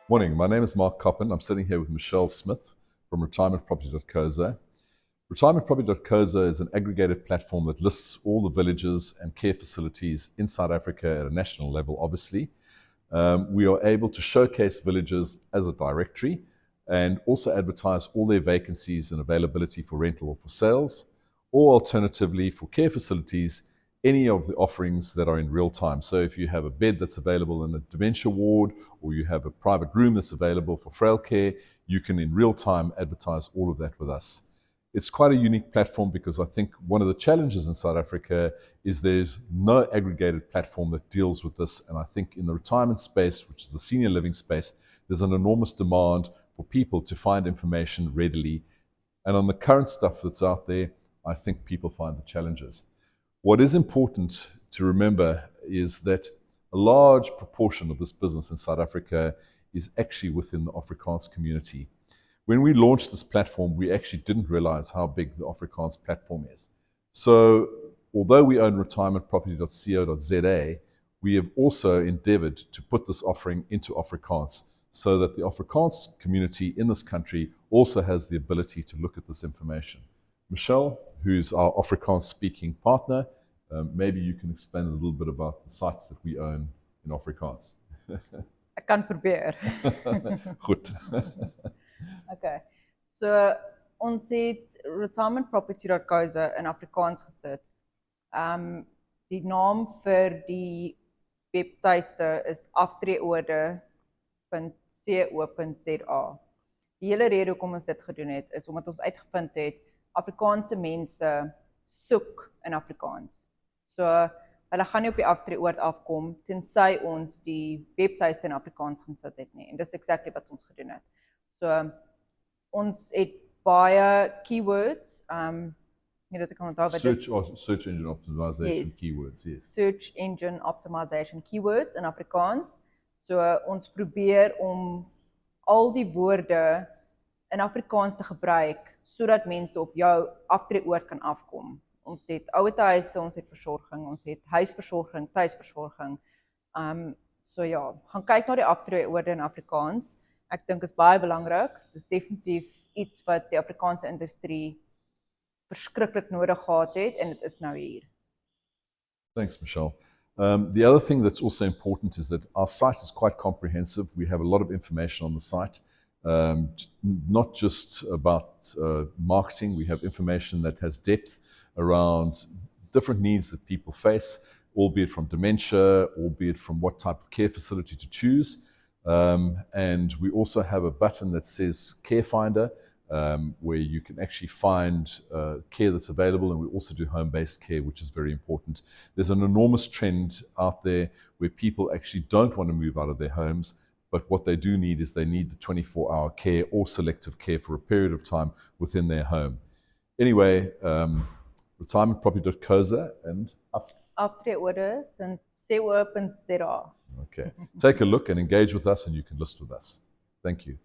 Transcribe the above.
Morning, my name is Mark Coppin. I'm sitting here with Michelle Smith from retirementproperty.co.za. Retirementproperty.co.za is an aggregated platform that lists all the villages and care facilities in South Africa at a national level, obviously. We are able to showcase villages as a directory and also advertise all their vacancies and availability for rental or for sales, or alternatively for care facilities, any of the offerings that are in real time. So if you have a bed that's available in a dementia ward, or you have a private room that's available for frail care, you can in real time advertise all of that with us. It's quite a unique platform because I think one of the challenges in South Africa is there's no aggregated platform that deals with this. And I think in the retirement space, which is the senior living space, there's an enormous demand for people to find information readily. And on the current stuff that's out there, I think people find the challenges. What is important to remember is that a large proportion of this business in South Africa is actually within the Afrikaans community. When we launched this platform, we actually didn't realize how big the Afrikaans platform is. So, although we own retirementproperty.co.za, we have also endeavored to put this offering into Afrikaans so that the Afrikaans community in this country also has the ability to look at this information. Michelle, who's our Afrikaans speaking partner, maybe you can explain a little bit about the sites that we own in Afrikaans. Ek kan probeer. Goed. Okay. So ons het retirementproperty.co.za in Afrikaans gesit. Die naam vir die webtuiste is aftreeorde.co.za. Die hele rede hoekom ons dit gedoen het is omdat ons uitgevind het Afrikaanse mense soek in Afrikaans. So hulle gaan nie op die aftreeoord afkom tensy ons die webtuiste in Afrikaans gaan sit het nie. En dis exactly wat ons gedoen het. So ons het baie keywords, nie dat ek kan onthou wat Search engine optimization Yes. keywords, yes. search engine optimization keywords in Afrikaans. So ons probeer om al die woorde in Afrikaans te gebruik sodat mense op jou aftreeoord kan afkom. Ons het ouerhuise, ons het versorging, ons het huisversorging, tuisversorging. So ja, gaan kyk na die aftreeoorde in Afrikaans. Ek dink is baie belangrik. Dit is definitief iets wat die Afrikaanse industrie verskriklik nodig gehad het en dit is nou hier. Thanks, Michelle. The other thing that's also important is that our site is quite comprehensive. We have a lot of information on the site, not just about marketing. We have information that has depth around different needs that people face, albeit from dementia, albeit from what type of care facility to choose. And we also have a button that says Care Finder, where you can actually find care that's available, and we also do home-based care, which is very important. There's an enormous trend out there where people actually don't want to move out of their homes, but what they do need is they need the 24-hour care or selective care for a period of time within their home. Anyway, retirementproperty.co.za and Aftreeorde.co.za. okay. Take a look and engage with us, and you can list with us. Thank you.